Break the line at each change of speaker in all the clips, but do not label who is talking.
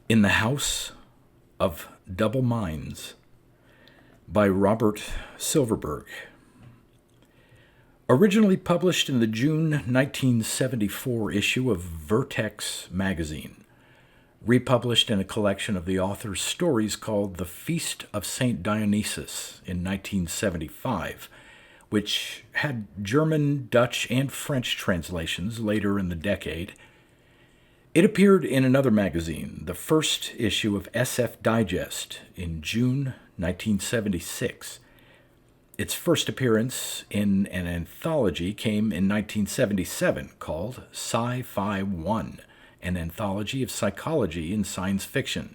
In the House of Double Minds by Robert Silverberg. Originally published in the June 1974 issue of Vertex magazine, republished in a collection of the author's stories called The Feast of St. Dionysus in 1975, which had German, Dutch, and French translations later in the decade. It appeared in another magazine, the first issue of SF Digest, in June 1976. Its first appearance in an anthology came in 1977 called Psy Fi One, an anthology of psychology and science fiction.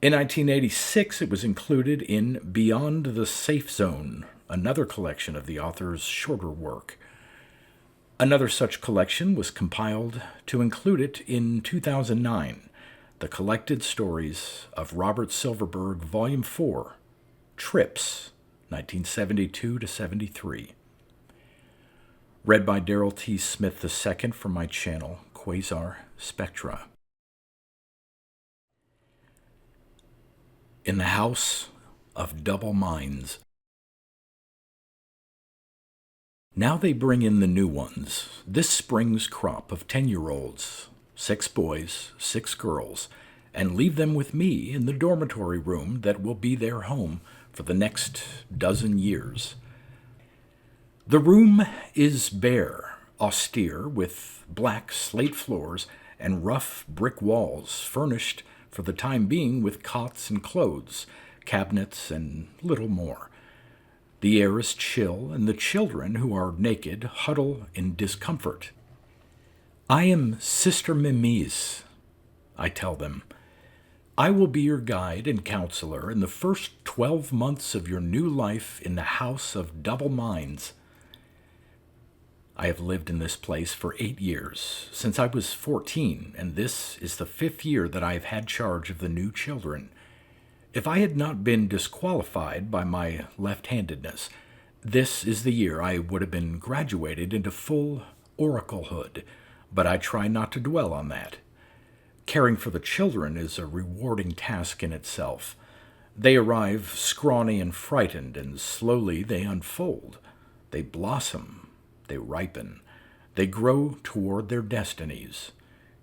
In 1986, it was included in Beyond the Safe Zone, another collection of the author's shorter work. Another such collection was compiled to include it in 2009, The Collected Stories of Robert Silverberg, Volume 4, Trips, 1972-73. Read by Darrell T. Smith II from my channel, Quasar Spectra. In the House of Double Minds. Now they bring in the new ones, this spring's crop of 10-year-olds, 6 boys, 6 girls, and leave them with me in the dormitory room that will be their home for the next dozen years. The room is bare, austere, with black slate floors and rough brick walls, furnished for the time being with cots and clothes, cabinets, and little more. The air is chill, and the children, who are naked, huddle in discomfort. I am Sister Mimise, I tell them. I will be your guide and counselor in the first 12 months of your new life in the House of Double Minds. I have lived in this place for 8 years, since I was 14, and this is the 5th year that I have had charge of the new children. If I had not been disqualified by my left-handedness, this is the year I would have been graduated into full oraclehood, but I try not to dwell on that. Caring for the children is a rewarding task in itself. They arrive scrawny and frightened, and slowly they unfold. They blossom, they ripen, they grow toward their destinies.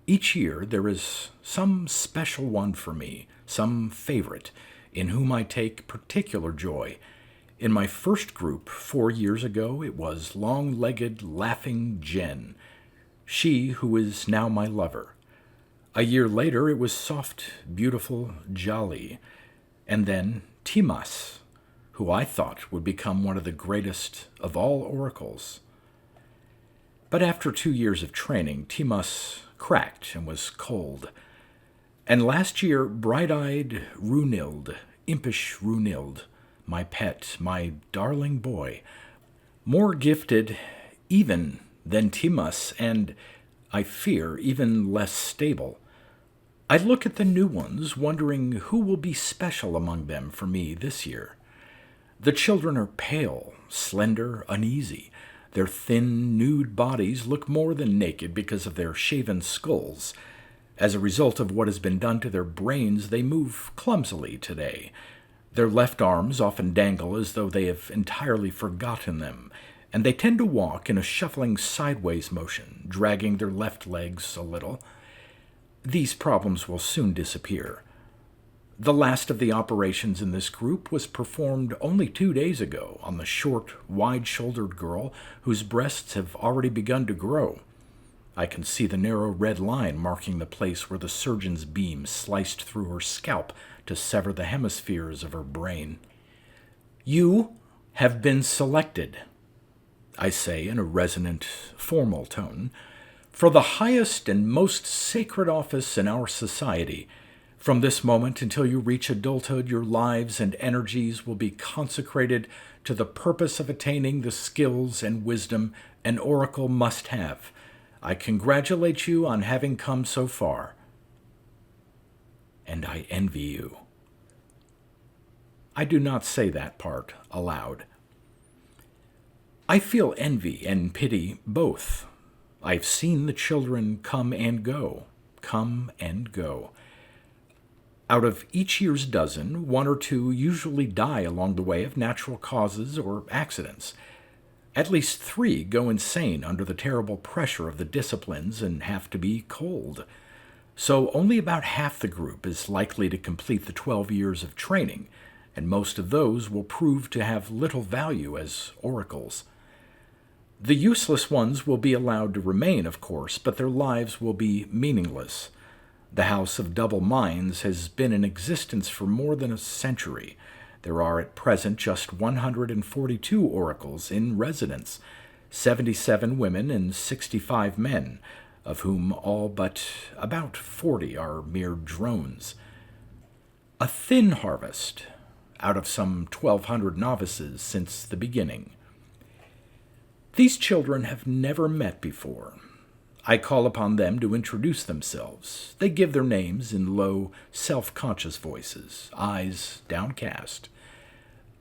Each year there is some special one for me, some favorite, in whom I take particular joy. In my first group 4 years ago, it was long-legged, laughing Jen, she who is now my lover. A year later, it was soft, beautiful Jolly, and then Timas, who I thought would become one of the greatest of all oracles. But after 2 years of training, Timas cracked and was cold. And last year, bright-eyed Runild, impish Runild, my pet, my darling boy, more gifted even than Timas, and, I fear, even less stable. I look at the new ones, wondering who will be special among them for me this year. The children are pale, slender, uneasy. Their thin, nude bodies look more than naked because of their shaven skulls. As a result of what has been done to their brains, they move clumsily today. Their left arms often dangle as though they have entirely forgotten them, and they tend to walk in a shuffling sideways motion, dragging their left legs a little. These problems will soon disappear. The last of the operations in this group was performed only 2 days ago on the short, wide-shouldered girl whose breasts have already begun to grow. I can see the narrow red line marking the place where the surgeon's beam sliced through her scalp to sever the hemispheres of her brain. You have been selected, I say in a resonant, formal tone, for the highest and most sacred office in our society. From this moment until you reach adulthood, your lives and energies will be consecrated to the purpose of attaining the skills and wisdom an oracle must have. I congratulate you on having come so far, and I envy you. I do not say that part aloud. I feel envy and pity both. I've seen the children come and go, come and go. Out of each year's dozen, one or two usually die along the way of natural causes or accidents. At least 3 go insane under the terrible pressure of the disciplines and have to be cold. So only about half the group is likely to complete the 12 years of training, and most of those will prove to have little value as oracles. The useless ones will be allowed to remain, of course, but their lives will be meaningless. The House of Double Minds has been in existence for more than a century. There are at present just 142 oracles in residence, 77 women and 65 men, of whom all but about 40 are mere drones. A thin harvest, out of some 1,200 novices since the beginning. These children have never met before. I call upon them to introduce themselves. They give their names in low, self-conscious voices, eyes downcast.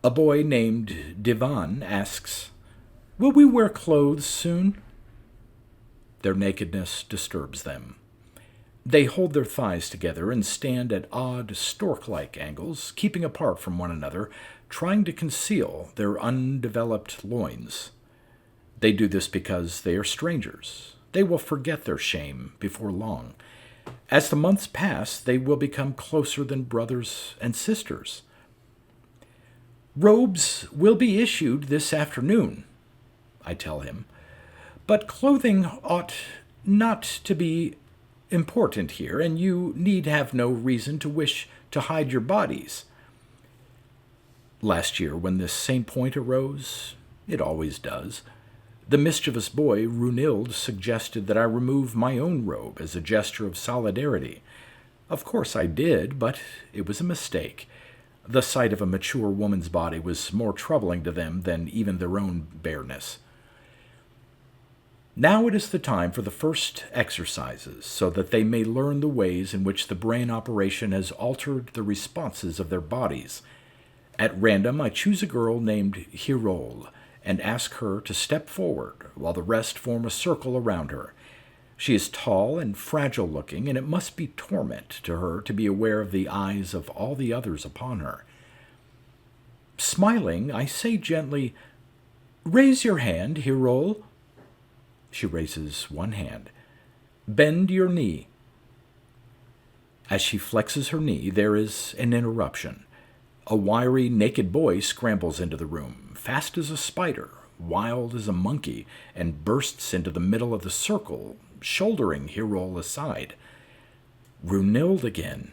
A boy named Divan asks, "Will we wear clothes soon?" Their nakedness disturbs them. They hold their thighs together and stand at odd, stork-like angles, keeping apart from one another, trying to conceal their undeveloped loins. They do this because they are strangers. They will forget their shame before long. As the months pass, they will become closer than brothers and sisters. "Robes will be issued this afternoon," I tell him, "but clothing ought not to be important here, and you need have no reason to wish to hide your bodies." Last year, when this same point arose, it always does, the mischievous boy Runhild suggested that I remove my own robe as a gesture of solidarity. Of course I did, but it was a mistake. The sight of a mature woman's body was more troubling to them than even their own bareness. Now it is the time for the first exercises, so that they may learn the ways in which the brain operation has altered the responses of their bodies. At random, I choose a girl named Hirol and ask her to step forward while the rest form a circle around her. She is tall and fragile-looking, and it must be torment to her to be aware of the eyes of all the others upon her. Smiling, I say gently, "Raise your hand, Hirol." She raises one hand. "Bend your knee." As she flexes her knee, there is an interruption. A wiry, naked boy scrambles into the room, fast as a spider, wild as a monkey, and bursts into the middle of the circle, shouldering Hirol aside. Runhild again.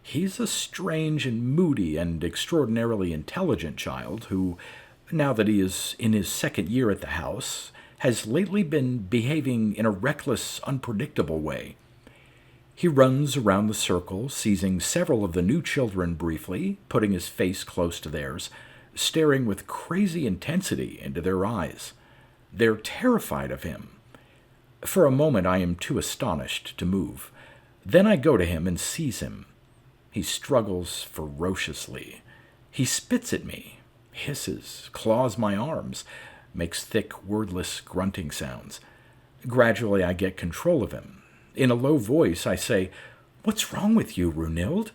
He's a strange and moody and extraordinarily intelligent child who, now that he is in his 2nd year at the house, has lately been behaving in a reckless, unpredictable way. He runs around the circle, seizing several of the new children briefly, putting his face close to theirs, staring with crazy intensity into their eyes. They're terrified of him. For a moment I am too astonished to move. Then I go to him and seize him. He struggles ferociously. He spits at me, hisses, claws my arms, makes thick, wordless grunting sounds. Gradually I get control of him. In a low voice I say, "What's wrong with you, Runhild?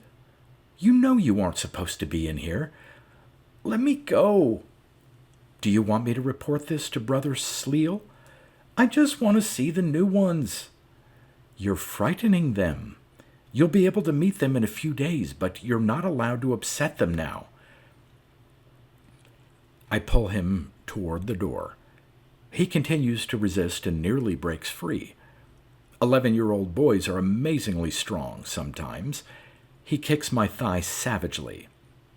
You know you aren't supposed to be in here. Let me go." "Do you want me to report this to Brother Sleal?" "I just want to see the new ones." "You're frightening them. You'll be able to meet them in a few days, but you're not allowed to upset them now." I pull him toward the door. He continues to resist and nearly breaks free. 11-year-old boys are amazingly strong sometimes. He kicks my thigh savagely.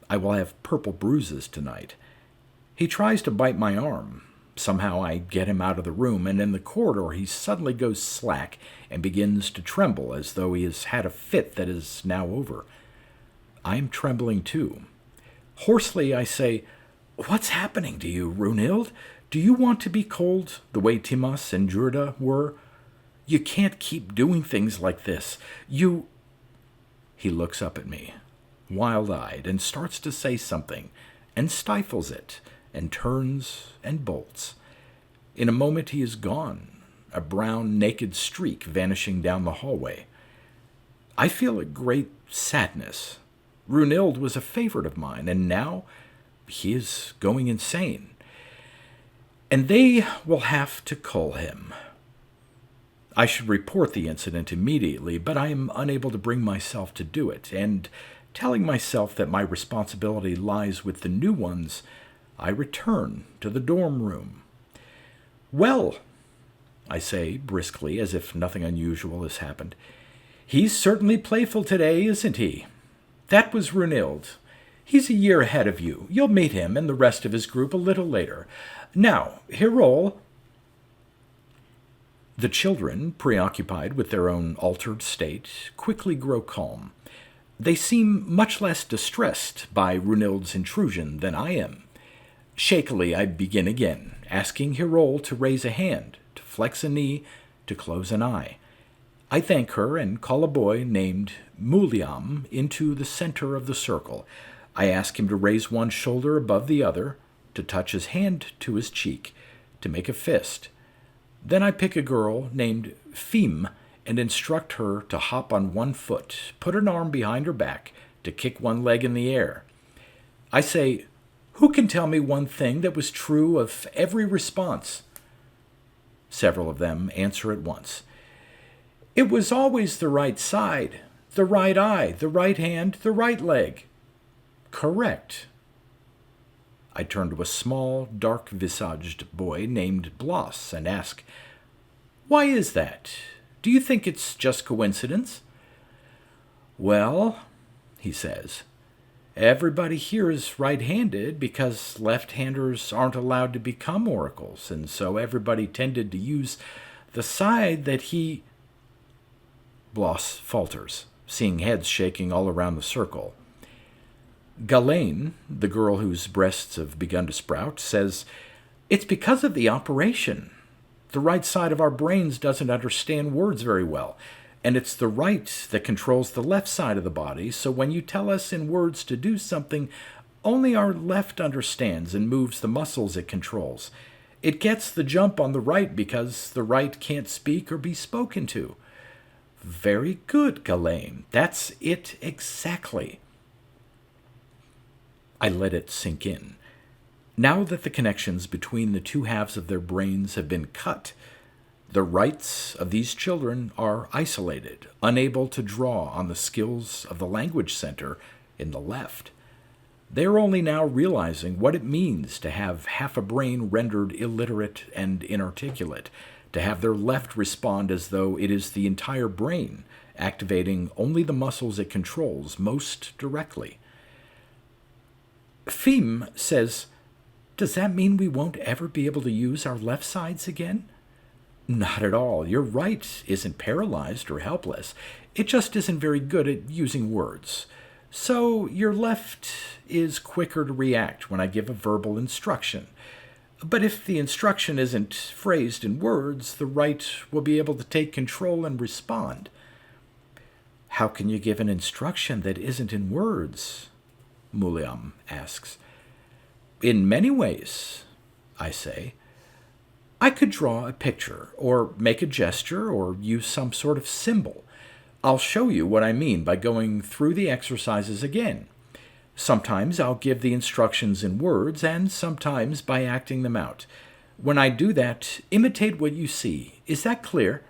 I will have purple bruises tonight. He tries to bite my arm. Somehow I get him out of the room, and in the corridor he suddenly goes slack and begins to tremble as though he has had a fit that is now over. I am trembling too. Hoarsely I say, "What's happening to you, Runhild? Do you want to be cold, the way Timas and Jurda were? You can't keep doing things like this. You—" He looks up at me, wild-eyed, and starts to say something, and stifles it, and turns and bolts. In a moment he is gone, a brown, naked streak vanishing down the hallway. I feel a great sadness. Runhild was a favorite of mine, and now he is going insane. And they will have to cull him. I should report the incident immediately, but I am unable to bring myself to do it, and telling myself that my responsibility lies with the new ones, I return to the dorm room. Well, I say briskly, as if nothing unusual has happened, he's certainly playful today, isn't he? That was Runhild. He's a year ahead of you. You'll meet him and the rest of his group a little later. Now, Hyrule. The children, preoccupied with their own altered state, quickly grow calm. They seem much less distressed by Runhild's intrusion than I am. Shakily, I begin again, asking Hyrule to raise a hand, to flex a knee, to close an eye. I thank her and call a boy named Muliam into the center of the circle. I ask him to raise one shoulder above the other, to touch his hand to his cheek, to make a fist. Then I pick a girl named Fim and instruct her to hop on one foot, put an arm behind her back, to kick one leg in the air. I say, "Who can tell me one thing that was true of every response?" Several of them answer at once. "It was always the right side, the right eye, the right hand, the right leg." Correct. I turn to a small, dark-visaged boy named Bloss and ask, "Why is that? Do you think it's just coincidence?" "Well," he says, "everybody here is right-handed because left-handers aren't allowed to become oracles, and so everybody tended to use the side that he—" Bloss falters, seeing heads shaking all around the circle. Ghislaine, the girl whose breasts have begun to sprout, says, "It's because of the operation. The right side of our brains doesn't understand words very well, and it's the right that controls the left side of the body, so when you tell us in words to do something, only our left understands and moves the muscles it controls. It gets the jump on the right because the right can't speak or be spoken to." "Very good, Ghislaine. That's it exactly." I let it sink in. Now that the connections between the two halves of their brains have been cut, the rights of these children are isolated, unable to draw on the skills of the language center in the left. They are only now realizing what it means to have half a brain rendered illiterate and inarticulate, to have their left respond as though it is the entire brain, activating only the muscles it controls most directly. Fim says, "Does that mean we won't ever be able to use our left sides again?" "Not at all. Your right isn't paralyzed or helpless. It just isn't very good at using words. So your left is quicker to react when I give a verbal instruction. But if the instruction isn't phrased in words, the right will be able to take control and respond." "How can you give an instruction that isn't in words?" Muliam asks. "In many ways," I say. "I could draw a picture, or make a gesture, or use some sort of symbol. I'll show you what I mean by going through the exercises again. Sometimes I'll give the instructions in words, and sometimes by acting them out. When I do that, imitate what you see. Is that clear?"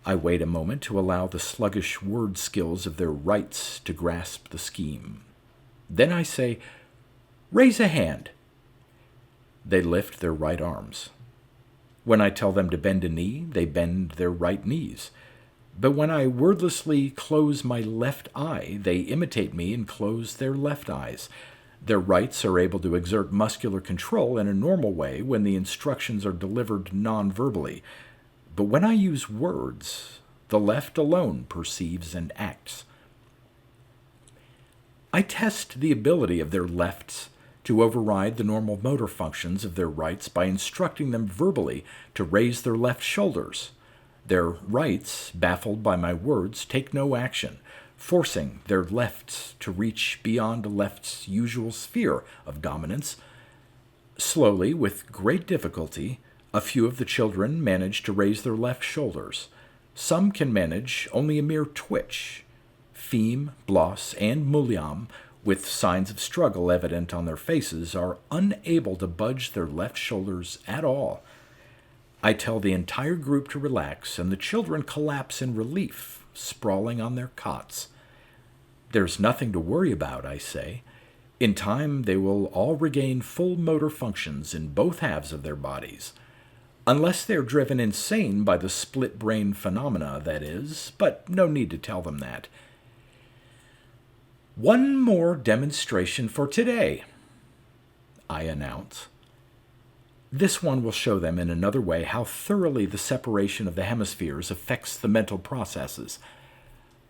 I wait a moment to allow the sluggish word skills of their rights to grasp the scheme. Then I say, "Raise a hand." They lift their right arms. When I tell them to bend a knee, they bend their right knees. But when I wordlessly close my left eye, they imitate me and close their left eyes. Their rights are able to exert muscular control in a normal way when the instructions are delivered non-verbally. But when I use words, the left alone perceives and acts. I test the ability of their lefts to override the normal motor functions of their rights by instructing them verbally to raise their left shoulders. Their rights, baffled by my words, take no action, forcing their lefts to reach beyond the left's usual sphere of dominance. Slowly, with great difficulty, a few of the children manage to raise their left shoulders. Some can manage only a mere twitch. Feme, Bloss, and Mulliam, with signs of struggle evident on their faces, are unable to budge their left shoulders at all. I tell the entire group to relax, and the children collapse in relief, sprawling on their cots. There's nothing to worry about, I say. In time, they will all regain full motor functions in both halves of their bodies. Unless they're driven insane by the split brain phenomena, that is, but no need to tell them that. One more demonstration for today, I announce. This one will show them in another way how thoroughly the separation of the hemispheres affects the mental processes.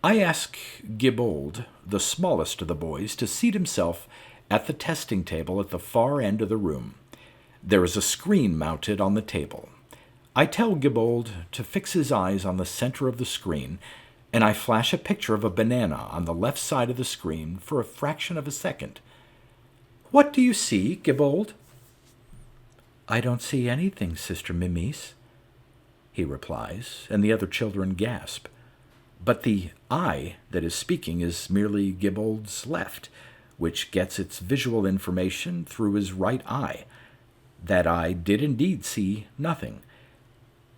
I ask Gibold, the smallest of the boys, to seat himself at the testing table at the far end of the room. There is a screen mounted on the table. I tell Gibold to fix his eyes on the center of the screen, and I flash a picture of a banana on the left side of the screen for a fraction of a second. What do you see, Gibold? I don't see anything, Sister Mimis, he replies, and the other children gasp. But the eye that is speaking is merely Gibold's left, which gets its visual information through his right eye. That eye did indeed see nothing.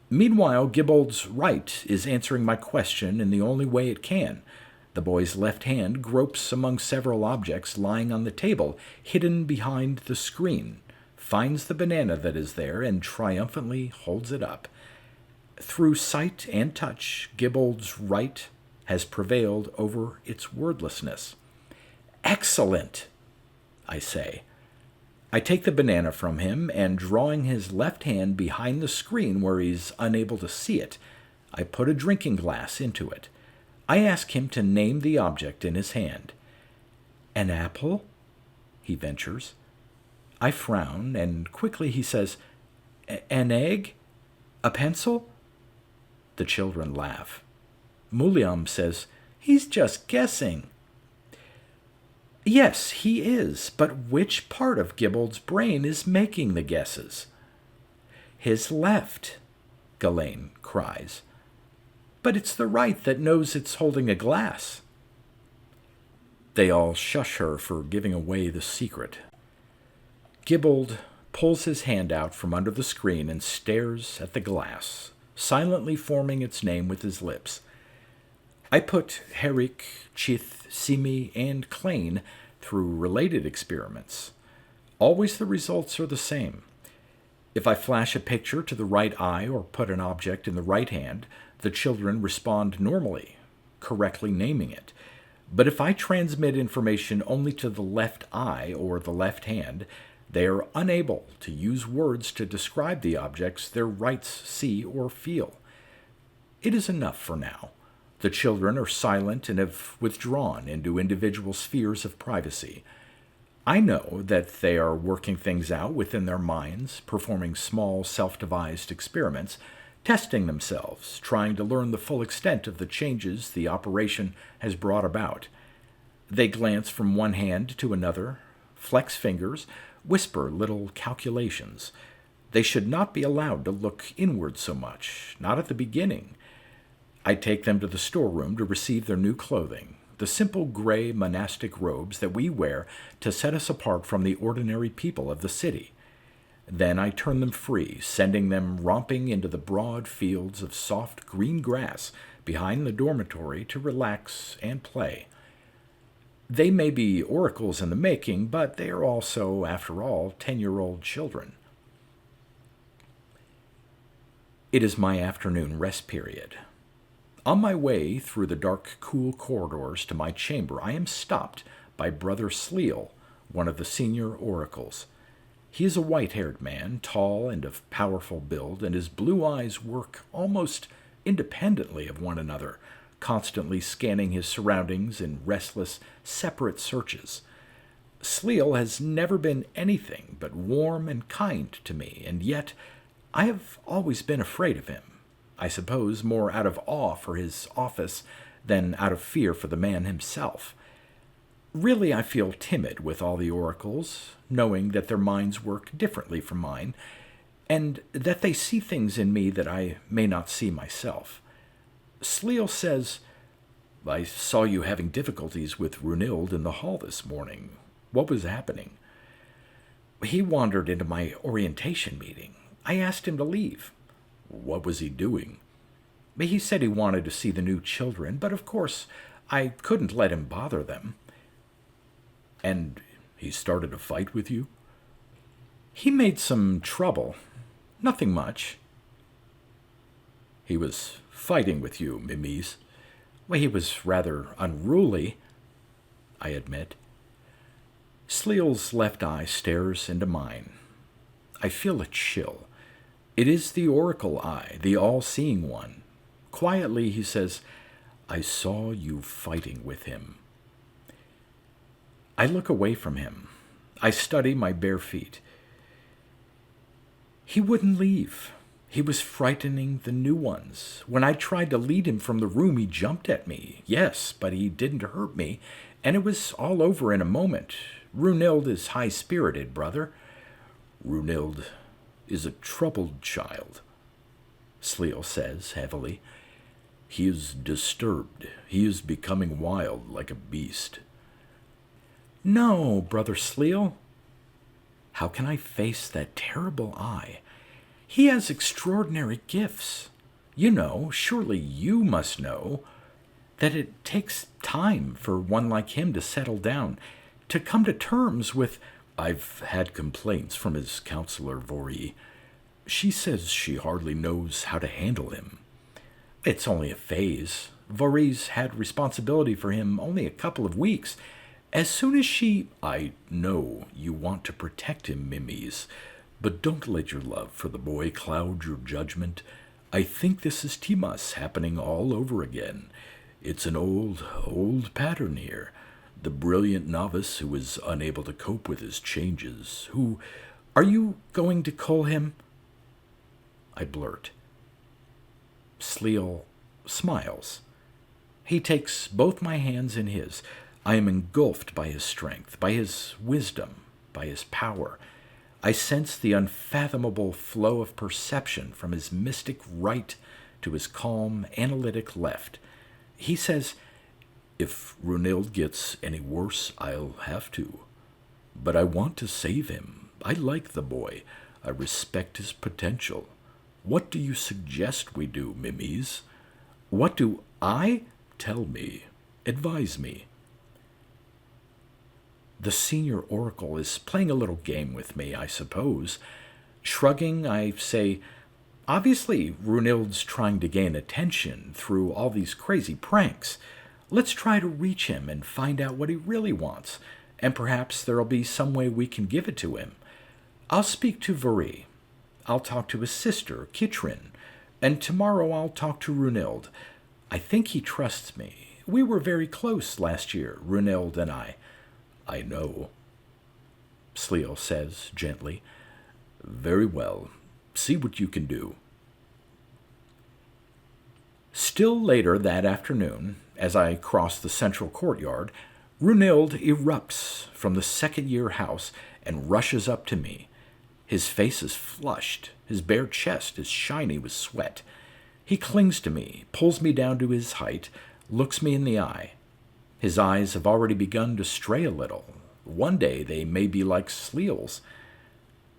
Meanwhile, Gibold's right is answering my question in the only way it can. The boy's left hand gropes among several objects lying on the table, hidden behind the screen, finds the banana that is there, and triumphantly holds it up. Through sight and touch, Gibold's right has prevailed over its wordlessness. Excellent, I say. I take the banana from him, and drawing his left hand behind the screen where he's unable to see it, I put a drinking glass into it. I ask him to name the object in his hand. An apple? He ventures. I frown, and quickly he says, An egg? A pencil? The children laugh. Mulliam says, He's just guessing. Yes, he is, but which part of Gibold's brain is making the guesses? His left, Ghislaine cries. But it's the right that knows it's holding a glass. They all shush her for giving away the secret. Gibold pulls his hand out from under the screen and stares at the glass, silently forming its name with his lips. I put Herrick, Chith, Simi, and Klein through related experiments. Always the results are the same. If I flash a picture to the right eye or put an object in the right hand, the children respond normally, correctly naming it. But if I transmit information only to the left eye or the left hand, they are unable to use words to describe the objects their rights see or feel. It is enough for now. The children are silent and have withdrawn into individual spheres of privacy. I know that they are working things out within their minds, performing small self-devised experiments, testing themselves, trying to learn the full extent of the changes the operation has brought about. They glance from one hand to another, flex fingers, whisper little calculations. They should not be allowed to look inward so much, not at the beginning. I take them to the storeroom to receive their new clothing, the simple gray monastic robes that we wear to set us apart from the ordinary people of the city. Then I turn them free, sending them romping into the broad fields of soft green grass behind the dormitory to relax and play. They may be oracles in the making, but they are also, after all, 10-year-old children. It is my afternoon rest period. On my way through the dark, cool corridors to my chamber, I am stopped by Brother Sleal, one of the senior oracles. He is a white-haired man, tall and of powerful build, and his blue eyes work almost independently of one another, constantly scanning his surroundings in restless, separate searches. Sleal has never been anything but warm and kind to me, and yet I have always been afraid of him. I suppose more out of awe for his office than out of fear for the man himself. Really, I feel timid with all the oracles, knowing that their minds work differently from mine, and that they see things in me that I may not see myself. Sleal says, I saw you having difficulties with Runhild in the hall this morning. What was happening? He wandered into my orientation meeting. I asked him to leave. What was he doing? He said he wanted to see the new children, but of course I couldn't let him bother them. And he started a fight with you? He made some trouble. Nothing much. He was fighting with you, Mimis. Well, he was rather unruly, I admit. Sleal's left eye stares into mine. I feel a chill. It is the oracle eye, the all-seeing one. Quietly, he says, I saw you fighting with him. I look away from him. I study my bare feet. He wouldn't leave. He was frightening the new ones. When I tried to lead him from the room, he jumped at me. Yes, but he didn't hurt me, and it was all over in a moment. Runhild is high-spirited, brother. Runhild is a troubled child, Sleal says heavily. He is disturbed. He is becoming wild like a beast. No, Brother Sleal. How can I face that terrible eye? He has extraordinary gifts. You know, surely you must know, that it takes time for one like him to settle down, to come to terms with... I've had complaints from his counselor, Vori. She says she hardly knows how to handle him. It's only a phase. Vori's had responsibility for him only a couple of weeks. As soon as she... I know you want to protect him, Mimis, but don't let your love for the boy cloud your judgment. I think this is Timas happening all over again. It's an old pattern here. The brilliant novice who is unable to cope with his changes, who... Are you going to call him? I blurt. Sleal smiles. He takes both my hands in his. I am engulfed by his strength, by his wisdom, by his power. I sense the unfathomable flow of perception from his mystic right to his calm, analytic left. He says, if Runhild gets any worse, I'll have to. But I want to save him. I like the boy. I respect his potential. What do you suggest we do, Mimis? What do I? Tell me. Advise me. The senior oracle is playing a little game with me, I suppose. Shrugging, I say, obviously Runhild's trying to gain attention through all these crazy pranks. Let's try to reach him and find out what he really wants, and perhaps there'll be some way we can give it to him. I'll speak to Vori. I'll talk to his sister, Kitrin, and tomorrow I'll talk to Runhild. I think he trusts me. We were very close last year, Runhild and I. I know, Sleal says gently. Very well. See what you can do. Still later that afternoon, as I cross the central courtyard, Runhild erupts from the second-year house and rushes up to me. His face is flushed. His bare chest is shiny with sweat. He clings to me, pulls me down to his height, looks me in the eye. His eyes have already begun to stray a little. One day they may be like Sleal's.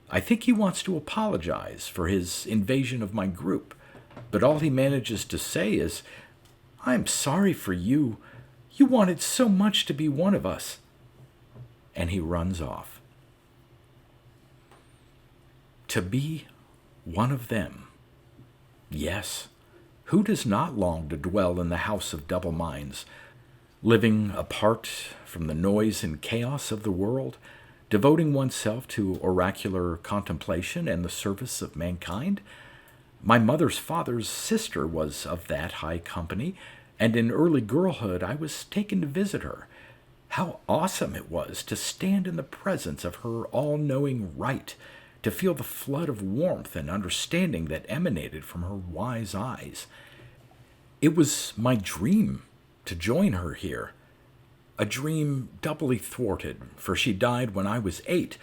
I think he wants to apologize for his invasion of my group, but all he manages to say is, I'm sorry for you. You wanted so much to be one of us. And he runs off. To be one of them. Yes, who does not long to dwell in the house of double minds, living apart from the noise and chaos of the world, devoting oneself to oracular contemplation and the service of mankind? My mother's father's sister was of that high company, and in early girlhood I was taken to visit her. How awesome it was to stand in the presence of her all-knowing right, to feel the flood of warmth and understanding that emanated from her wise eyes. It was my dream to join her here, a dream doubly thwarted, for she died when I was 8,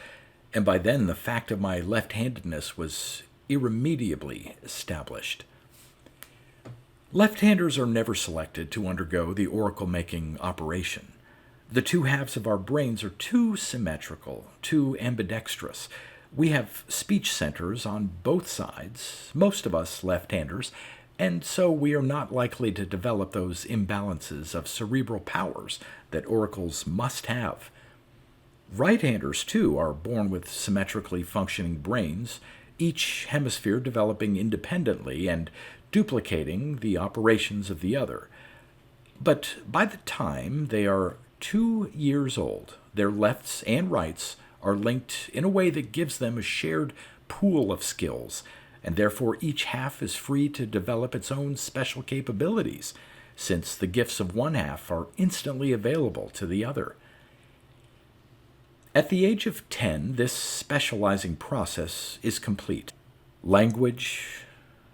and by then the fact of my left-handedness was irremediably established. Left-handers are never selected to undergo the oracle-making operation. The two halves of our brains are too symmetrical, too ambidextrous. We have speech centers on both sides, most of us left-handers, and so we are not likely to develop those imbalances of cerebral powers that oracles must have. Right-handers, too, are born with symmetrically functioning brains, each hemisphere developing independently and duplicating the operations of the other. But by the time they are 2 years old, their lefts and rights are linked in a way that gives them a shared pool of skills, and therefore each half is free to develop its own special capabilities, since the gifts of one half are instantly available to the other. At the age of 10, this specializing process is complete. Language,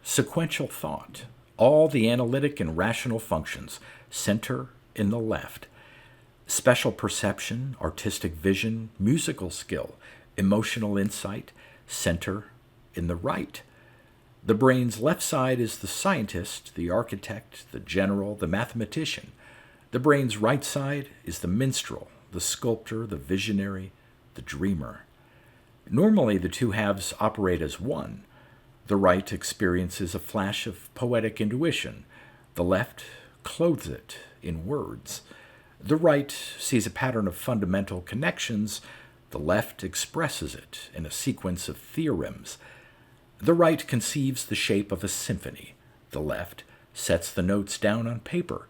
sequential thought, all the analytic and rational functions center in the left. Special perception, artistic vision, musical skill, emotional insight center in the right. The brain's left side is the scientist, the architect, the general, the mathematician. The brain's right side is the minstrel, the sculptor, the visionary, the dreamer. Normally, the two halves operate as one. The right experiences a flash of poetic intuition. The left clothes it in words. The right sees a pattern of fundamental connections. The left expresses it in a sequence of theorems. The right conceives the shape of a symphony. The left sets the notes down on paper.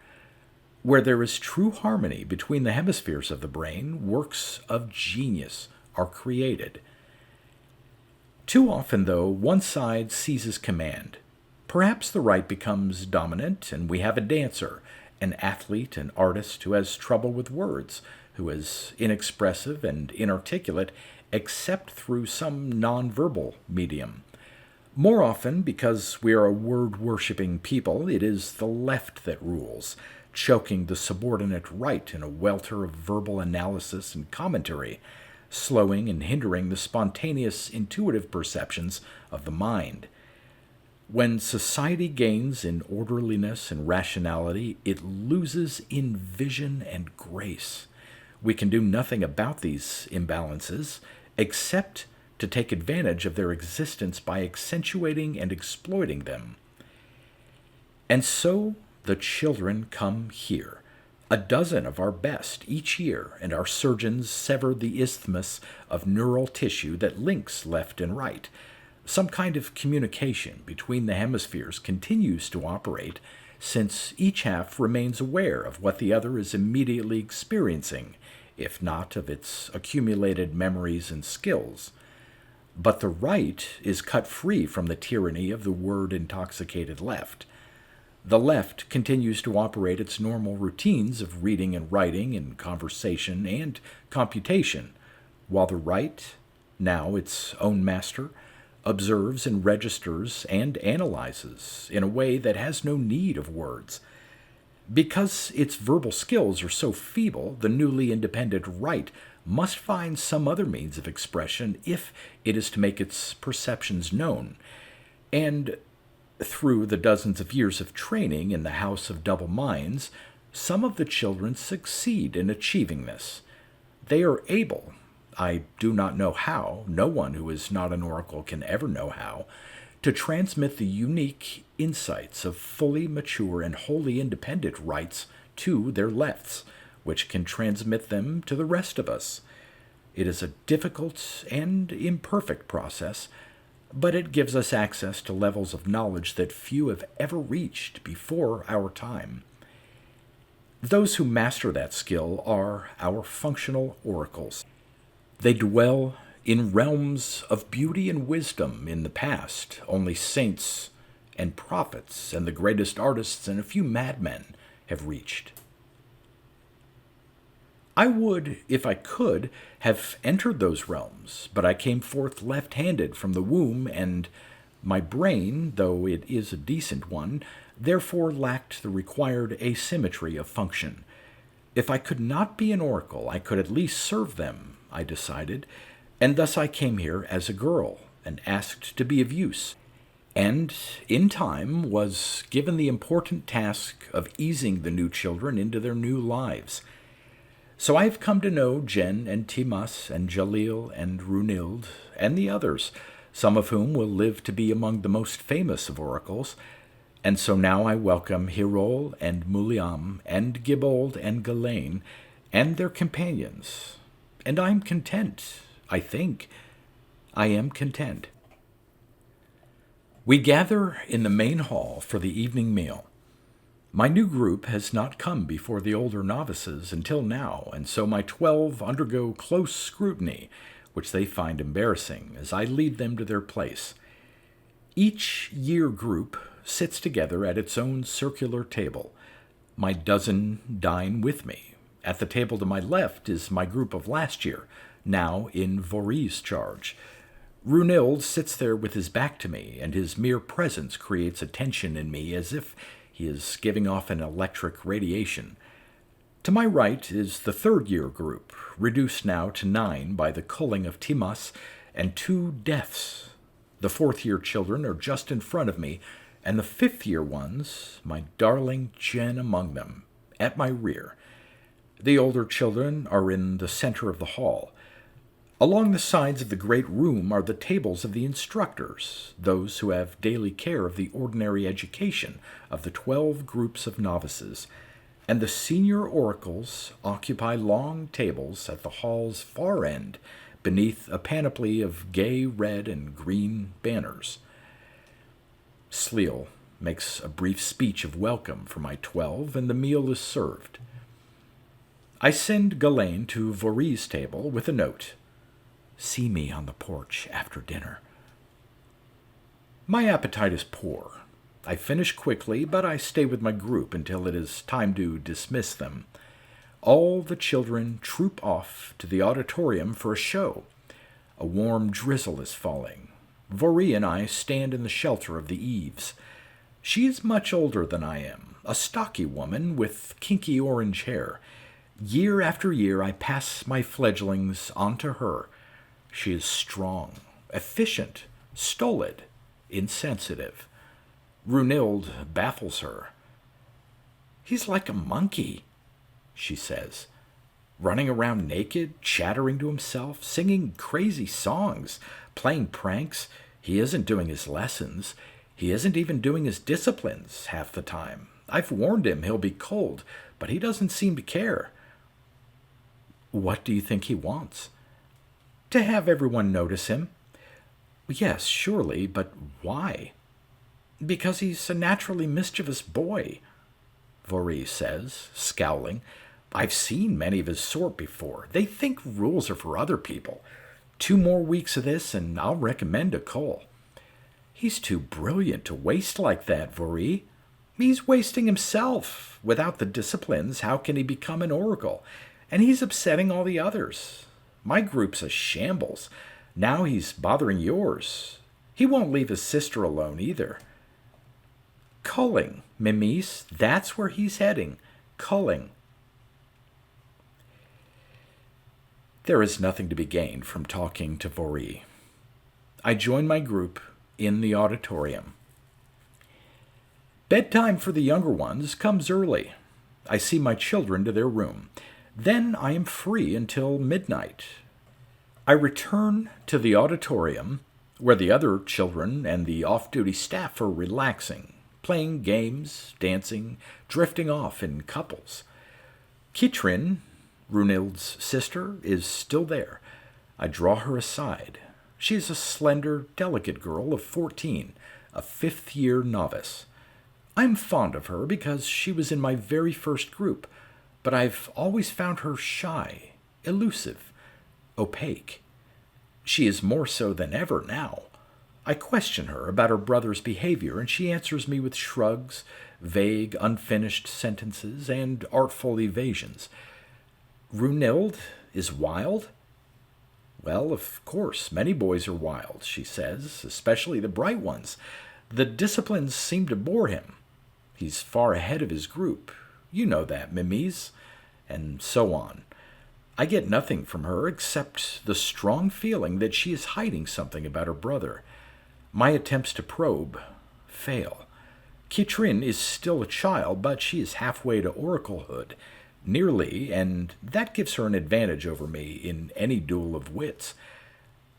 Where there is true harmony between the hemispheres of the brain, works of genius are created. Too often, though, one side seizes command. Perhaps the right becomes dominant, and we have a dancer, an athlete, an artist who has trouble with words, who is inexpressive and inarticulate except through some nonverbal medium. More often, because we are a word-worshipping people, it is the left that rules, choking the subordinate right in a welter of verbal analysis and commentary, slowing and hindering the spontaneous intuitive perceptions of the mind. When society gains in orderliness and rationality, it loses in vision and grace. We can do nothing about these imbalances except to take advantage of their existence by accentuating and exploiting them. And so the children come here, a dozen of our best each year, and our surgeons sever the isthmus of neural tissue that links left and right. Some kind of communication between the hemispheres continues to operate, since each half remains aware of what the other is immediately experiencing, if not of its accumulated memories and skills. But the right is cut free from the tyranny of the word-intoxicated left. The left continues to operate its normal routines of reading and writing and conversation and computation, while the right, now its own master, observes and registers and analyzes in a way that has no need of words. Because its verbal skills are so feeble, the newly independent right must find some other means of expression if it is to make its perceptions known. And through the dozens of years of training in the House of Double Minds, some of the children succeed in achieving this. They are able, I do not know how, no one who is not an oracle can ever know how, to transmit the unique insights of fully mature and wholly independent rights to their lefts, which can transmit them to the rest of us. It is a difficult and imperfect process, but it gives us access to levels of knowledge that few have ever reached before our time. Those who master that skill are our functional oracles. They dwell in realms of beauty and wisdom in the past only saints and prophets and the greatest artists and a few madmen have reached. I would, if I could, have entered those realms, but I came forth left-handed from the womb, and my brain, though it is a decent one, therefore lacked the required asymmetry of function. If I could not be an oracle, I could at least serve them, I decided, and thus I came here as a girl and asked to be of use. and in time was given the important task of easing the new children into their new lives. So I have come to know Jen and Timas and Jalil and Runild and the others, some of whom will live to be among the most famous of oracles. And so now I welcome Hirol and Muliam and Gibold and Galain and their companions. And I am content, I think. I am content. We gather in the main hall for the evening meal. My new group has not come before the older novices until now, and so my 12 undergo close scrutiny, which they find embarrassing, as I lead them to their place. Each year group sits together at its own circular table. My dozen dine with me. At the table to my left is my group of last year, now in Vori's charge. Runild sits there with his back to me, and his mere presence creates a tension in me as if he is giving off an electric radiation. To my right is the third-year group, reduced now to 9 by the culling of Timas and 2 deaths. The fourth-year children are just in front of me, and the fifth-year ones, my darling Jen among them, at my rear. The older children are in the center of the hall. Along the sides of the great room are the tables of the instructors, those who have daily care of the ordinary education of the 12 groups of novices, and the senior oracles occupy long tables at the hall's far end, beneath a panoply of gay red and green banners. Sleal makes a brief speech of welcome for my 12, and the meal is served. I send Galain to Vori's table with a note. See me on the porch after dinner. My appetite is poor. I finish quickly, but I stay with my group until it is time to dismiss them. All the children troop off to the auditorium for a show. A warm drizzle is falling. Vori and I stand in the shelter of the eaves. She is much older than I am, a stocky woman with kinky orange hair. Year after year I pass my fledglings on to her. She is strong, efficient, stolid, insensitive. Runild baffles her. He's like a monkey, she says, running around naked, chattering to himself, singing crazy songs, playing pranks. He isn't doing his lessons. He isn't even doing his disciplines half the time. I've warned him he'll be cold, but he doesn't seem to care. What do you think he wants? To have everyone notice him. Yes, surely, but why? Because he's a naturally mischievous boy, Vori says, scowling. I've seen many of his sort before. They think rules are for other people. 2 more weeks of this, and I'll recommend a coal. He's too brilliant to waste like that, Vori. He's wasting himself. Without the disciplines, how can he become an oracle? And he's upsetting all the others. My group's a shambles. Now he's bothering yours. He won't leave his sister alone either. Culling, Mimis, that's where he's heading. Culling. There is nothing to be gained from talking to Vori. I join my group in the auditorium. Bedtime for the younger ones comes early. I see my children to their room. Then I am free until midnight. I return to the auditorium, where the other children and the off-duty staff are relaxing, playing games, dancing, drifting off in couples. Kitrin, Runild's sister, is still there. I draw her aside. She is a slender, delicate girl of 14, a 5th-year novice. I'm fond of her because she was in my very first group, but I've always found her shy, elusive, opaque. She is more so than ever now. I question her about her brother's behavior, and she answers me with shrugs, vague, unfinished sentences, and artful evasions. Runild is wild? Well, of course, many boys are wild, she says, especially the bright ones. The disciplines seem to bore him. He's far ahead of his group. You know that, Mimis. And so on. I get nothing from her except the strong feeling that she is hiding something about her brother. My attempts to probe fail. Kitrin is still a child, but she is halfway to oraclehood, nearly, and that gives her an advantage over me in any duel of wits.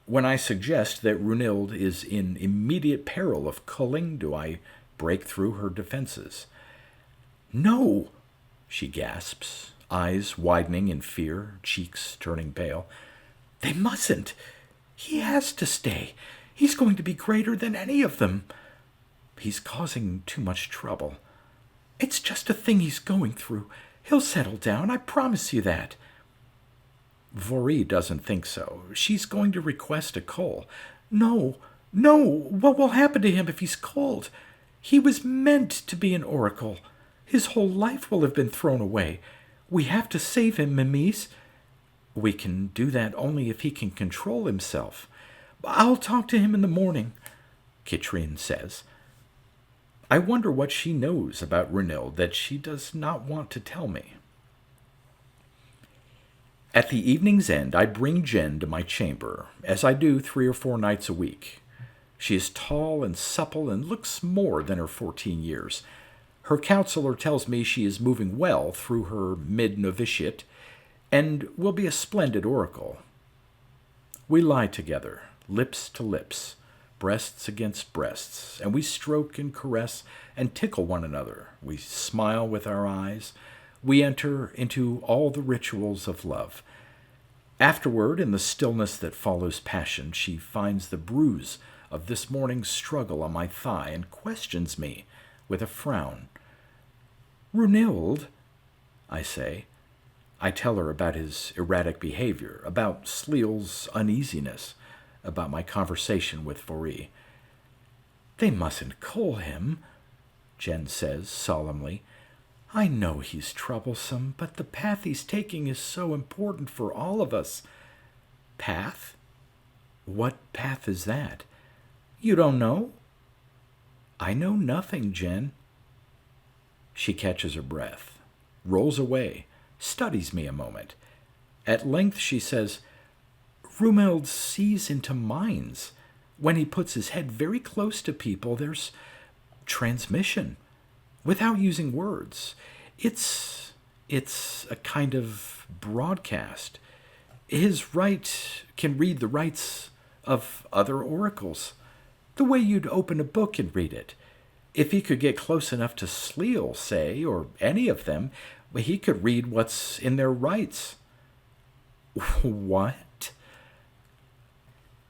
When I suggest that Runhild is in immediate peril of culling, do I break through her defenses? "No," she gasps, eyes widening in fear, cheeks turning pale. "They mustn't. He has to stay. He's going to be greater than any of them. He's causing too much trouble. It's just a thing he's going through. He'll settle down, I promise you that." Vori doesn't think so. She's going to request a cull. No, what will happen to him if he's culled? He was meant to be an oracle. His whole life will have been thrown away. We have to save him, Mimis. We can do that only if he can control himself. I'll talk to him in the morning, Kitrin says. I wonder what she knows about Runhild that she does not want to tell me. At the evening's end, I bring Jen to my chamber, as I do 3 or 4 nights a week. She is tall and supple and looks more than her 14 years. Her counselor tells me she is moving well through her mid-novitiate and will be a splendid oracle. We lie together, lips to lips, breasts against breasts, and we stroke and caress and tickle one another. We smile with our eyes. We enter into all the rituals of love. Afterward, in the stillness that follows passion, she finds the bruise of this morning's struggle on my thigh and questions me with a frown. "Runhild," I say. I tell her about his erratic behavior, about Sleel's uneasiness, about my conversation with Vori. "They mustn't cull him," Jen says solemnly. "I know he's troublesome, but the path he's taking is so important for all of us." "Path? What path is that?" "You don't know?" "I know nothing, Jen." She catches her breath, rolls away, studies me a moment. At length she says, "Runhild sees into minds. When he puts his head very close to people, there's transmission, without using words. It's a kind of broadcast. His right can read the rights of other oracles, the way you'd open a book and read it. If he could get close enough to Sleel, say, or any of them, he could read what's in their rights." "What?"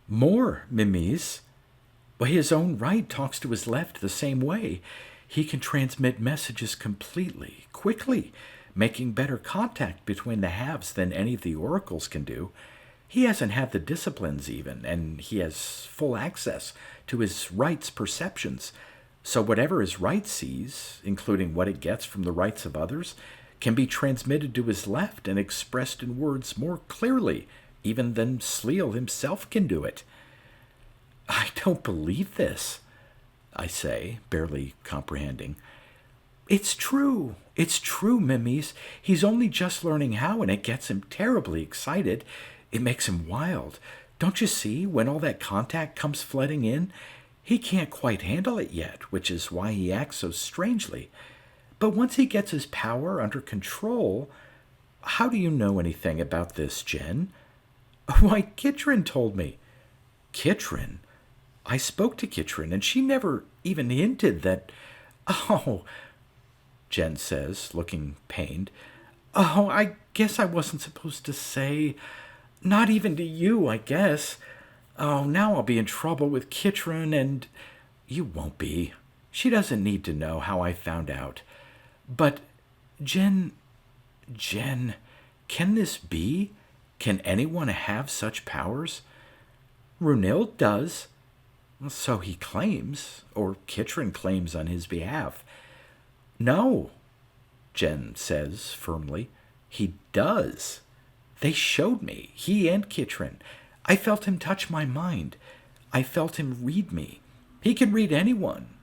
"More, Mimis. His own right talks to his left the same way. He can transmit messages completely, quickly, making better contact between the halves than any of the oracles can do. He hasn't had the disciplines even, and he has full access to his right's perceptions. So whatever his right sees, including what it gets from the rights of others, can be transmitted to his left and expressed in words more clearly even than Sleel himself can do it." "I don't believe this," I say, barely comprehending. It's true, Mimis. He's only just learning how, and it gets him terribly excited. It makes him wild. Don't you see, when all that contact comes flooding in, he can't quite handle it yet, which is why he acts so strangely. But once he gets his power under control... How do you know anything about this, Jen?" "Why, Kitrin told me." "Kitrin? I spoke to Kitrin, and she never even hinted that..." "Oh," Jen says, looking pained. "Oh, I guess I wasn't supposed to say. Not even to you, I guess. Oh, now I'll be in trouble with Kitrin, and..." "You won't be. She doesn't need to know how I found out. But, Jen, can this be? Can anyone have such powers?" "Runhild does." "So he claims, or Kitrin claims on his behalf." "No," Jen says firmly. "He does. They showed me, he and Kitrin. I felt him touch my mind. I felt him read me. He can read anyone.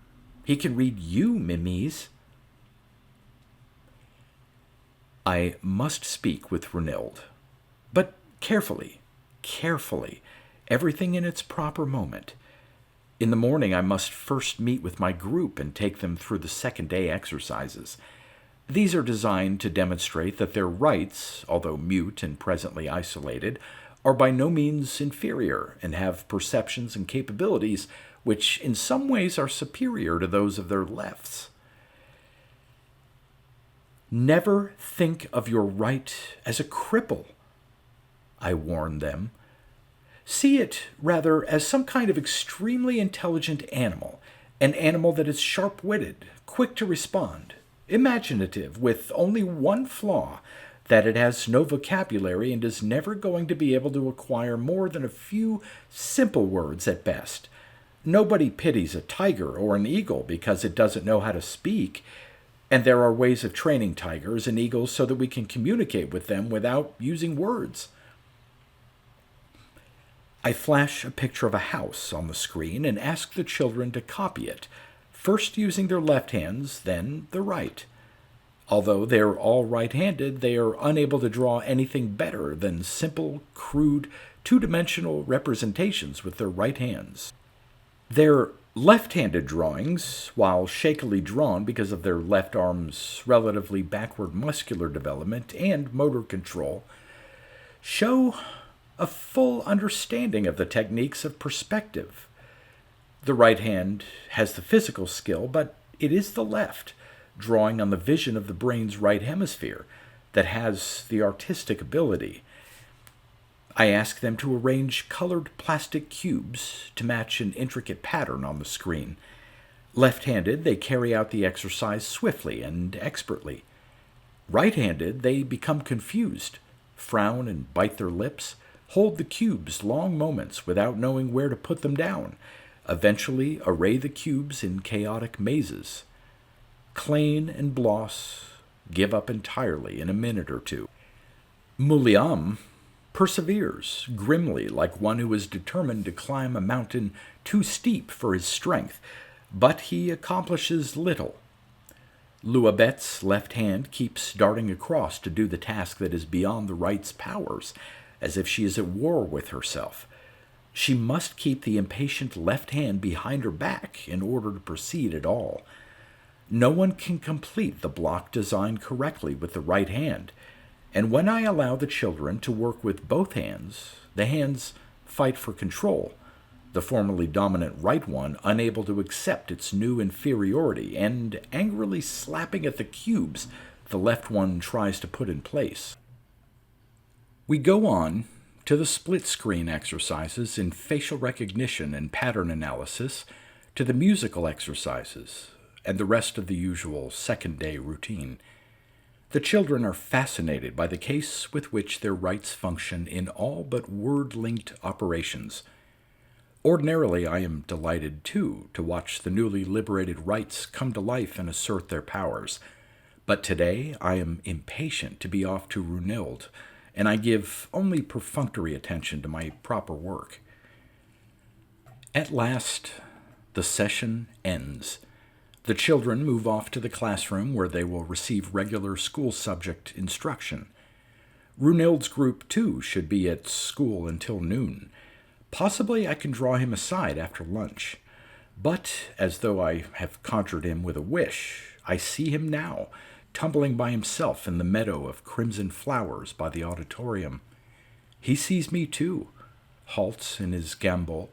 He can read you, Mimis." I must speak with Runhild, but carefully, everything in its proper moment. In the morning, I must first meet with my group and take them through the second day exercises. These are designed to demonstrate that their rights, although mute and presently isolated, are by no means inferior and have perceptions and capabilities which in some ways are superior to those of their lefts. Never think of your right as a cripple, I warn them. See it, rather, as some kind of extremely intelligent animal, an animal that is sharp-witted, quick to respond, imaginative, with only one flaw, that it has no vocabulary and is never going to be able to acquire more than a few simple words at best. Nobody pities a tiger or an eagle because it doesn't know how to speak, and there are ways of training tigers and eagles so that we can communicate with them without using words. I flash a picture of a house on the screen and ask the children to copy it, first using their left hands, then the right. Although they're all right-handed, they are unable to draw anything better than simple, crude, two-dimensional representations with their right hands. Their left-handed drawings, while shakily drawn because of their left arm's relatively backward muscular development and motor control, show a full understanding of the techniques of perspective. The right hand has the physical skill, but it is the left, drawing on the vision of the brain's right hemisphere, that has the artistic ability. I ask them to arrange colored plastic cubes to match an intricate pattern on the screen. Left-handed, they carry out the exercise swiftly and expertly. Right-handed, they become confused, frown and bite their lips, hold the cubes long moments without knowing where to put them down, eventually array the cubes in chaotic mazes. Klein and Bloss give up entirely in a minute or two. Mulliam perseveres grimly like one who is determined to climb a mountain too steep for his strength, but he accomplishes little. Louabette's left hand keeps darting across to do the task that is beyond the right's powers, as if she is at war with herself. She must keep the impatient left hand behind her back in order to proceed at all. No one can complete the block designed correctly with the right hand, and when I allow the children to work with both hands, the hands fight for control, the formerly dominant right one unable to accept its new inferiority and angrily slapping at the cubes the left one tries to put in place. We go on to the split-screen exercises in facial recognition and pattern analysis, to the musical exercises, and the rest of the usual second-day routine. The children are fascinated by the case with which their rights function in all but word-linked operations. Ordinarily, I am delighted, too, to watch the newly liberated rights come to life and assert their powers. But today I am impatient to be off to Runilde, and I give only perfunctory attention to my proper work. At last, the session ends. The children move off to the classroom where they will receive regular school subject instruction. Runilde's group, too, should be at school until noon. Possibly I can draw him aside after lunch. But, as though I have conjured him with a wish, I see him now, tumbling by himself in the meadow of crimson flowers by the auditorium. He sees me too, halts in his gambol,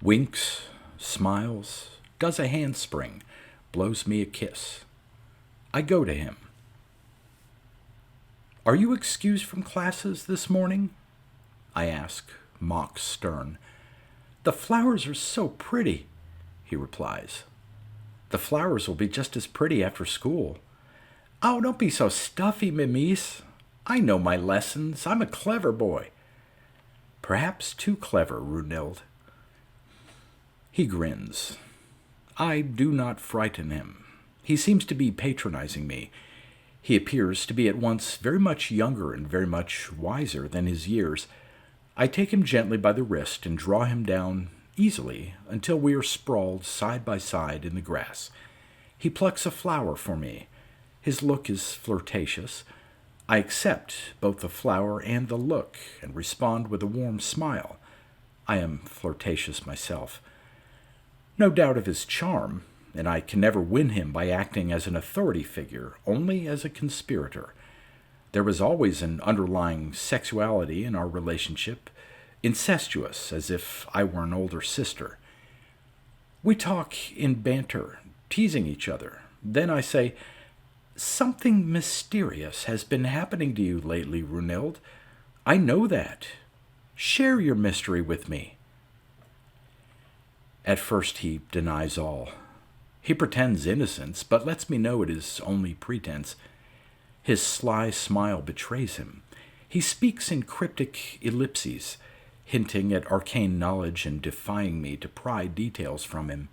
winks, smiles, does a handspring, blows me a kiss. I go to him. "Are you excused from classes this morning?" I ask, mock stern. "The flowers are so pretty," he replies. "The flowers will be just as pretty after school." "Oh, don't be so stuffy, Mimis. I know my lessons. I'm a clever boy." "Perhaps too clever, Runilde." He grins. I do not frighten him. He seems to be patronizing me. He appears to be at once very much younger and very much wiser than his years. I take him gently by the wrist and draw him down easily until we are sprawled side by side in the grass. He plucks a flower for me. His look is flirtatious. I accept both the flower and the look and respond with a warm smile. I am flirtatious myself. No doubt of his charm, and I can never win him by acting as an authority figure, only as a conspirator. There was always an underlying sexuality in our relationship, incestuous, as if I were an older sister. We talk in banter, teasing each other. Then I say, "Something mysterious has been happening to you lately, Runhild. I know that. Share your mystery with me." At first he denies all. He pretends innocence, but lets me know it is only pretense. His sly smile betrays him. He speaks in cryptic ellipses, hinting at arcane knowledge and defying me to pry details from him.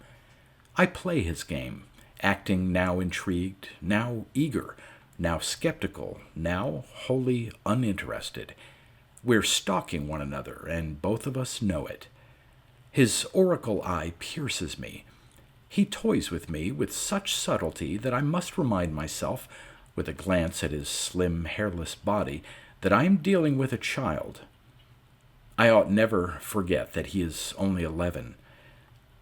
I play his game, acting now intrigued, now eager, now skeptical, now wholly uninterested. We're stalking one another, and both of us know it. His oracle eye pierces me. He toys with me with such subtlety that I must remind myself, with a glance at his slim, hairless body, that I am dealing with a child. I ought never forget that he is only 11.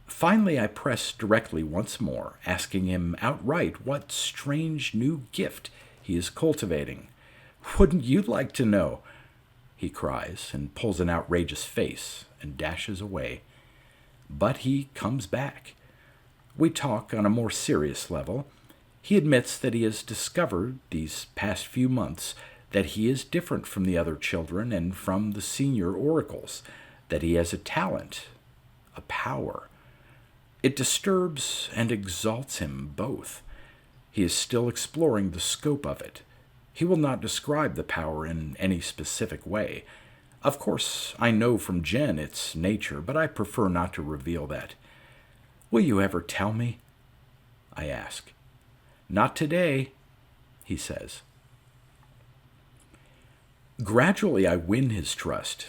Finally, I press directly once more, asking him outright what strange new gift he is cultivating. "Wouldn't you like to know?" he cries, and pulls an outrageous face and dashes away. But he comes back. We talk on a more serious level. He admits that he has discovered these past few months that he is different from the other children and from the senior oracles, that he has a talent, a power. It disturbs and exalts him both. He is still exploring the scope of it. He will not describe the power in any specific way. Of course, I know from Jen its nature, but I prefer not to reveal that. "Will you ever tell me?" I ask. "Not today," he says. Gradually, I win his trust.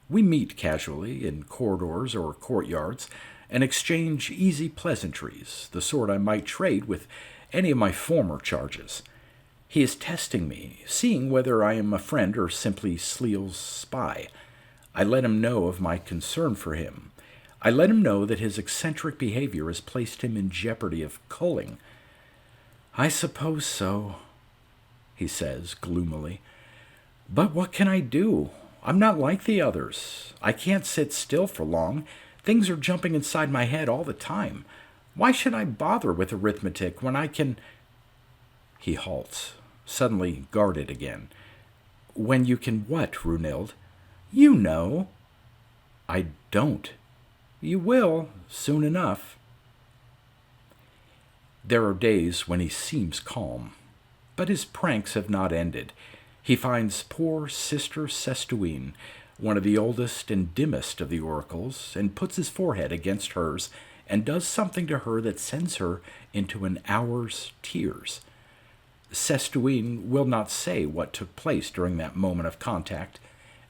We meet casually in corridors or courtyards and exchange easy pleasantries, the sort I might trade with any of my former charges. He is testing me, seeing whether I am a friend or simply Sleel's spy. I let him know of my concern for him. I let him know that his eccentric behavior has placed him in jeopardy of culling. "I suppose so," he says gloomily. "But what can I do? I'm not like the others. I can't sit still for long. Things are jumping inside my head all the time. Why should I bother with arithmetic when I can—" He halts, suddenly guarded again. "When you can what, Runhild?" "You know." "I don't." "You will, soon enough." There are days when he seems calm, but his pranks have not ended. He finds poor Sister Sestuine, one of the oldest and dimmest of the oracles, and puts his forehead against hers and does something to her that sends her into an hour's tears. Sestuine will not say what took place during that moment of contact,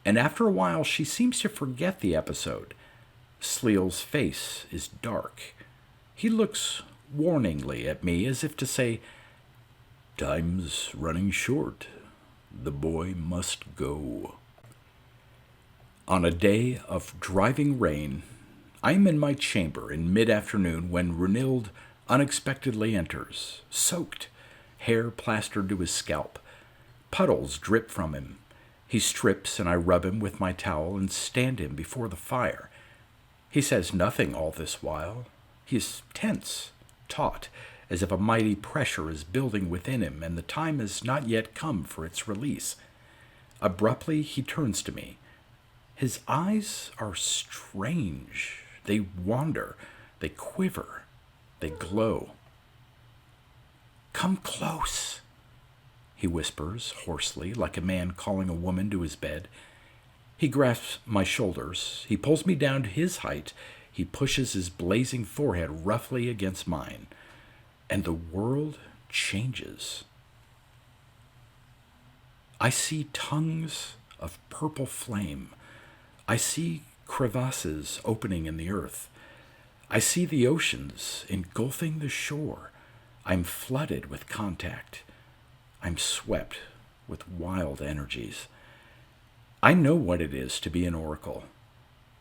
and after a while she seems to forget the episode. Sleel's face is dark. He looks warningly at me as if to say, "Time's running short. The boy must go." On a day of driving rain, I am in my chamber in mid-afternoon when Runhild unexpectedly enters, soaked, hair plastered to his scalp. Puddles drip from him. He strips and I rub him with my towel and stand him before the fire. He says nothing all this while. He is tense, taut, as if a mighty pressure is building within him and the time has not yet come for its release. Abruptly, he turns to me. His eyes are strange. They wander. They quiver. They glow. "Come close," he whispers hoarsely, like a man calling a woman to his bed. He grasps my shoulders. He pulls me down to his height. He pushes his blazing forehead roughly against mine. And the world changes. I see tongues of purple flame. I see crevasses opening in the earth. I see the oceans engulfing the shore. I'm flooded with contact. I'm swept with wild energies. I know what it is to be an oracle.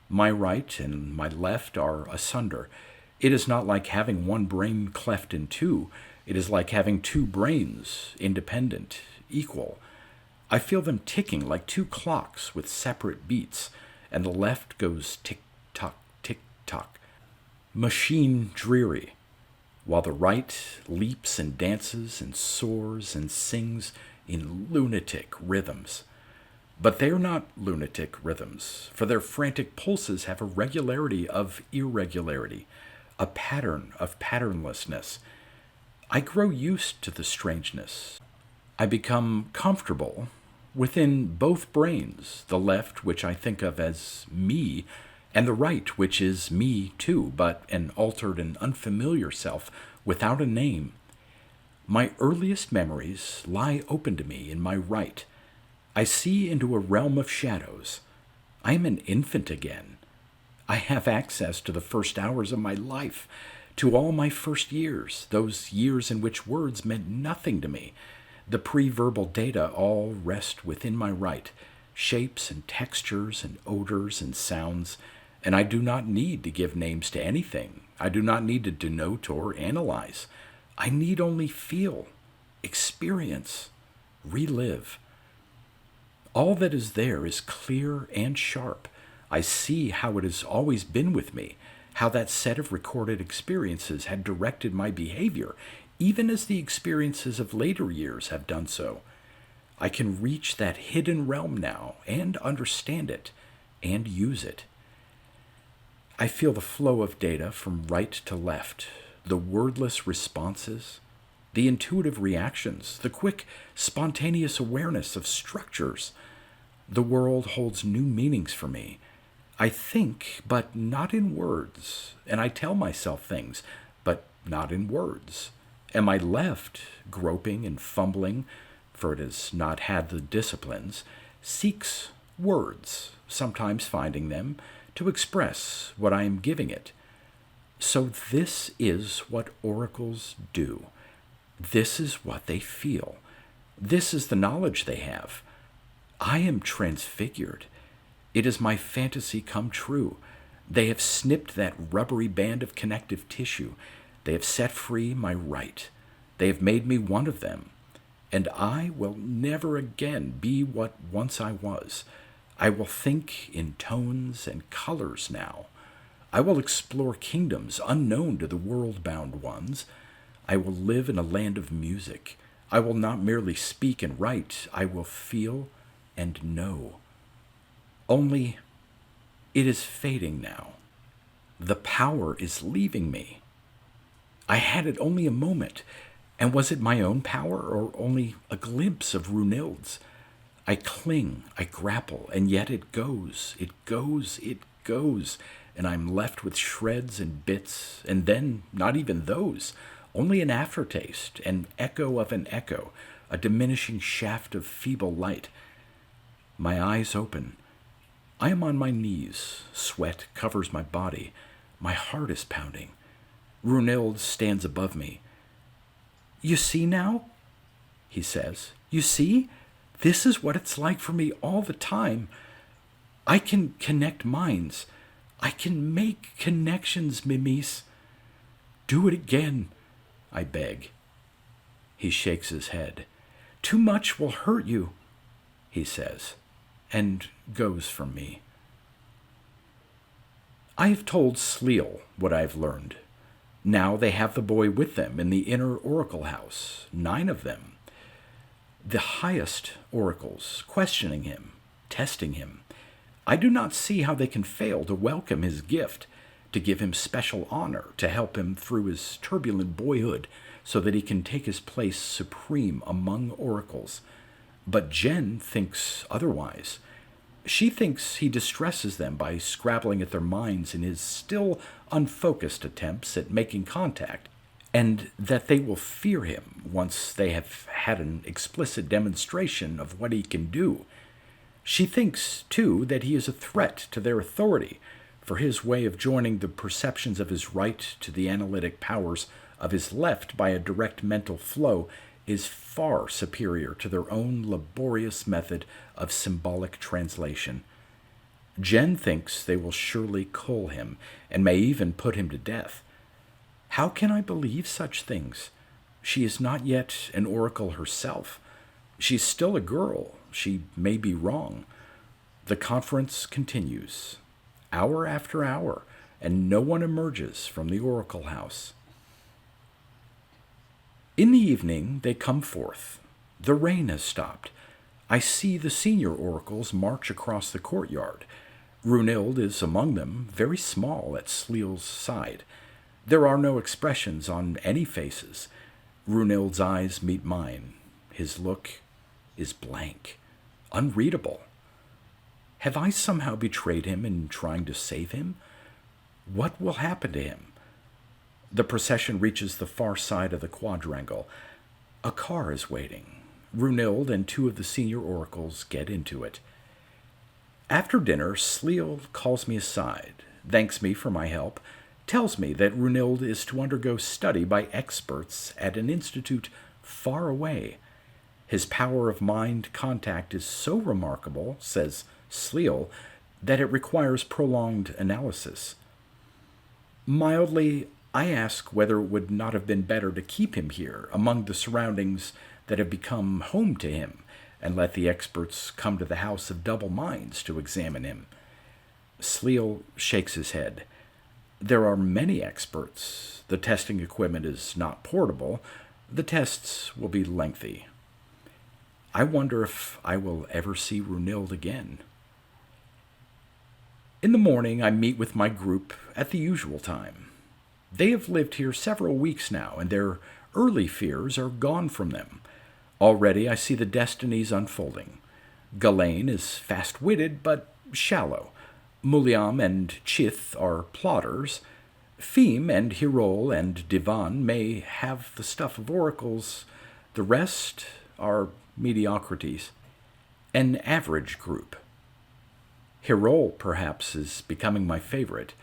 My right and my left are asunder. It is not like having one brain cleft in two. It is like having two brains, independent, equal. I feel them ticking like two clocks with separate beats, and the left goes tick-tock, tick-tock, machine dreary, while the right leaps and dances and soars and sings in lunatic rhythms. But they are not lunatic rhythms, for their frantic pulses have a regularity of irregularity, a pattern of patternlessness. I grow used to the strangeness. I become comfortable within both brains, the left, which I think of as me, and the right, which is me too, but an altered and unfamiliar self without a name. My earliest memories lie open to me in my right. I see into a realm of shadows. I am an infant again. I have access to the first hours of my life, to all my first years, those years in which words meant nothing to me. The pre-verbal data all rest within my right, shapes and textures and odors and sounds, and I do not need to give names to anything. I do not need to denote or analyze. I need only feel, experience, relive. All that is there is clear and sharp. I see how it has always been with me, how that set of recorded experiences had directed my behavior, even as the experiences of later years have done so. I can reach that hidden realm now and understand it and use it. I feel the flow of data from right to left, the wordless responses, the intuitive reactions, the quick, spontaneous awareness of structures. The world holds new meanings for me. I think, but not in words, and I tell myself things, but not in words. And my left, groping and fumbling, for it has not had the disciplines, seeks words, sometimes finding them, to express what I am giving it. So this is what oracles do. This is what they feel. This is the knowledge they have. I am transfigured. It is my fantasy come true. They have snipped that rubbery band of connective tissue. They have set free my right. They have made me one of them. And I will never again be what once I was. I will think in tones and colors now. I will explore kingdoms unknown to the world-bound ones. I will live in a land of music. I will not merely speak and write. I will feel and know. Only, it is fading now. The power is leaving me. I had it only a moment, and was it my own power or only a glimpse of Runild's? I cling, I grapple, and yet it goes, and I'm left with shreds and bits, and then not even those, only an aftertaste, an echo of an echo, a diminishing shaft of feeble light. My eyes open. I am on my knees. Sweat covers my body. My heart is pounding. Runild stands above me. "You see now?" he says. "You see? This is what it's like for me all the time. I can connect minds. I can make connections, Mimis. Do it again, I beg." He shakes his head. "Too much will hurt you," he says, and goes from me. I have told Sleal what I have learned. Now they have the boy with them in the inner oracle house, 9 of them. The highest oracles, questioning him, testing him. I do not see how they can fail to welcome his gift, to give him special honor, to help him through his turbulent boyhood so that he can take his place supreme among oracles. But Jen thinks otherwise. She thinks he distresses them by scrabbling at their minds in his still unfocused attempts at making contact, and that they will fear him once they have had an explicit demonstration of what he can do. She thinks, too, that he is a threat to their authority, for his way of joining the perceptions of his right to the analytic powers of his left by a direct mental flow is far superior to their own laborious method of symbolic translation. Jen thinks they will surely cull him, and may even put him to death. How can I believe such things? She is not yet an oracle herself. She's still a girl. She may be wrong. The conference continues, hour after hour, and no one emerges from the oracle house. In the evening, they come forth. The rain has stopped. I see the senior oracles march across the courtyard. Runhild is among them, very small at Sleel's side. There are no expressions on any faces. Runhild's eyes meet mine. His look is blank, unreadable. Have I somehow betrayed him in trying to save him? What will happen to him? The procession reaches the far side of the quadrangle. A car is waiting. Runhild and two of the senior oracles get into it. After dinner, Sleel calls me aside, thanks me for my help, tells me that Runhild is to undergo study by experts at an institute far away. His power of mind contact is so remarkable, says Sleel, that it requires prolonged analysis. Mildly, I ask whether it would not have been better to keep him here among the surroundings that have become home to him, and let the experts come to the House of Double Minds to examine him. Sleel shakes his head. There are many experts. The testing equipment is not portable. The tests will be lengthy. I wonder if I will ever see Runhild again. In the morning, I meet with my group at the usual time. They have lived here several weeks now, and their early fears are gone from them. Already I see the destinies unfolding. Ghislaine is fast-witted, but shallow. Muliam and Chith are plotters. Feme and Hirol and Divan may have the stuff of oracles. The rest are mediocrities. An average group. Hirol, perhaps, is becoming my favorite.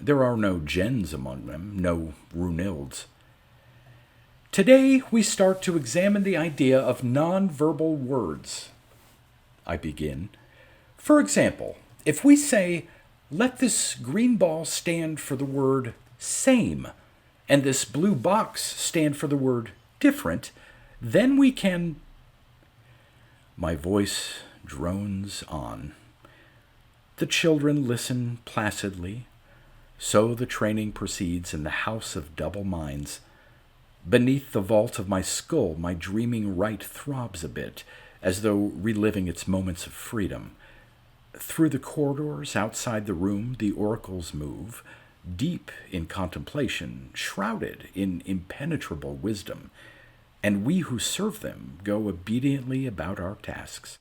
There are no Jens among them, no Runhilds. Today we start to examine the idea of nonverbal words. I begin. For example, if we say, let this green ball stand for the word same, and this blue box stand for the word different, then we can... My voice drones on. The children listen placidly. So the training proceeds in the House of Double Minds. Beneath the vault of my skull, my dreaming right throbs a bit, as though reliving its moments of freedom. Through the corridors outside the room, the oracles move, deep in contemplation, shrouded in impenetrable wisdom, and we who serve them go obediently about our tasks.